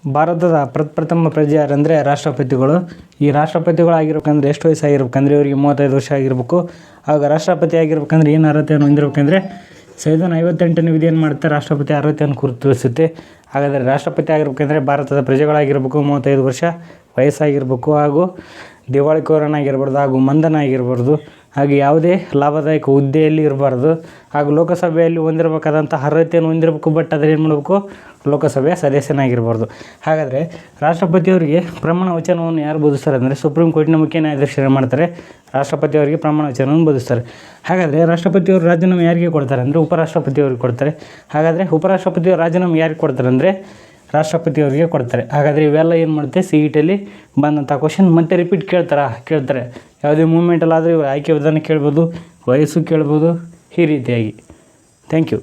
ಭಾರತದ ಪ್ರಪ್ರಥಮ ಪ್ರಜೆ ಯಾರಂದರೆ ರಾಷ್ಟ್ರಪತಿಗಳು. ಈ ರಾಷ್ಟ್ರಪತಿಗಳಾಗಿರ್ಬೇಕಂದ್ರೆ ಎಷ್ಟು ವಯಸ್ಸಾಗಿರ್ಬೇಕಂದ್ರೆ ಇವರಿಗೆ 35 ವರ್ಷ ಆಗಿರಬೇಕು. ಆಗ ರಾಷ್ಟ್ರಪತಿ ಆಗಿರ್ಬೇಕಂದ್ರೆ ಏನು ಅರ್ಹತೆಯನ್ನು ಹೊಂದಿರಬೇಕಂದ್ರೆ ಸಂವಿಧಾನ 58ನೇ ವಿಧಿ ಏನು ಮಾಡುತ್ತೆ, ರಾಷ್ಟ್ರಪತಿ ಅರ್ಹತೆಯನ್ನು ಗುರುತಿಸುತ್ತೆ. ಹಾಗಾದರೆ ರಾಷ್ಟ್ರಪತಿ ಆಗಿರ್ಬೇಕಂದ್ರೆ ಭಾರತದ ಪ್ರಜೆಗಳಾಗಿರ್ಬೇಕು, 35 ವರ್ಷ ವಯಸ್ಸಾಗಿರ್ಬೇಕು, ಹಾಗೂ ದಿವಾಳಿಕೋರನಾಗಿರ್ಬಾರ್ದು, ಹಾಗೂ ಮಂದನಾಗಿರ್ಬಾರ್ದು, ಹಾಗೆ ಯಾವುದೇ ಲಾಭದಾಯಕ ಹುದ್ದೆಯಲ್ಲಿ ಇರಬಾರ್ದು, ಹಾಗೂ ಲೋಕಸಭೆಯಲ್ಲಿ ಹೊಂದಿರಬೇಕಾದಂಥ ಅರ್ಹತೆಯನ್ನು ಹೊಂದಿರಬೇಕು. ಬಟ್ ಅದ್ರ ಏನು ಮಾಡಬೇಕು, ಲೋಕಸಭೆಯ ಸದಸ್ಯನಾಗಿರ್ಬಾರ್ದು. ಹಾಗಾದರೆ ರಾಷ್ಟ್ರಪತಿಯವರಿಗೆ ಪ್ರಮಾಣ ವಚನವನ್ನು ಯಾರು ಬೋಧಿಸ್ತಾರೆ ಅಂದರೆ ಸುಪ್ರೀಂ ಕೋರ್ಟಿನ ಮುಖ್ಯ ನ್ಯಾಯಾಧೀಶರು ಮಾಡ್ತಾರೆ, ರಾಷ್ಟ್ರಪತಿಯವರಿಗೆ ಪ್ರಮಾಣ ವಚನವನ್ನು ಬೋಧಿಸ್ತಾರೆ. ಹಾಗಾದರೆ ರಾಷ್ಟ್ರಪತಿಯವರು ರಾಜೀನಾಮೆ ಯಾರಿಗೆ ಕೊಡ್ತಾರೆ ಅಂದರೆ ಉಪರಾಷ್ಟ್ರಪತಿಯವರಿಗೆ ಕೊಡ್ತಾರೆ. ಹಾಗಾದರೆ ಉಪರಾಷ್ಟ್ರಪತಿಯವರು ರಾಜೀನಾಮೆ ಯಾರಿಗೆ ಕೊಡ್ತಾರೆ ಅಂದರೆ ರಾಷ್ಟ್ರಪತಿಯವರಿಗೆ ಕೊಡ್ತಾರೆ. ಹಾಗಾದರೆ ಇವೆಲ್ಲ ಏನು ಮಾಡುತ್ತೆ, CET ಬಂದಂಥ ಕ್ವಶನ್ ಮತ್ತೆ ರಿಪೀಟ್ ಕೇಳ್ತಾರೆ. ಯಾವುದೇ ಮೂಮೆಂಟಲ್ಲಾದರೂ ಆಯ್ಕೆ ವಿಧಾನ ಕೇಳ್ಬೋದು, ವಯಸ್ಸು ಕೇಳ್ಬೋದು, ಈ ರೀತಿಯಾಗಿ. Thank you.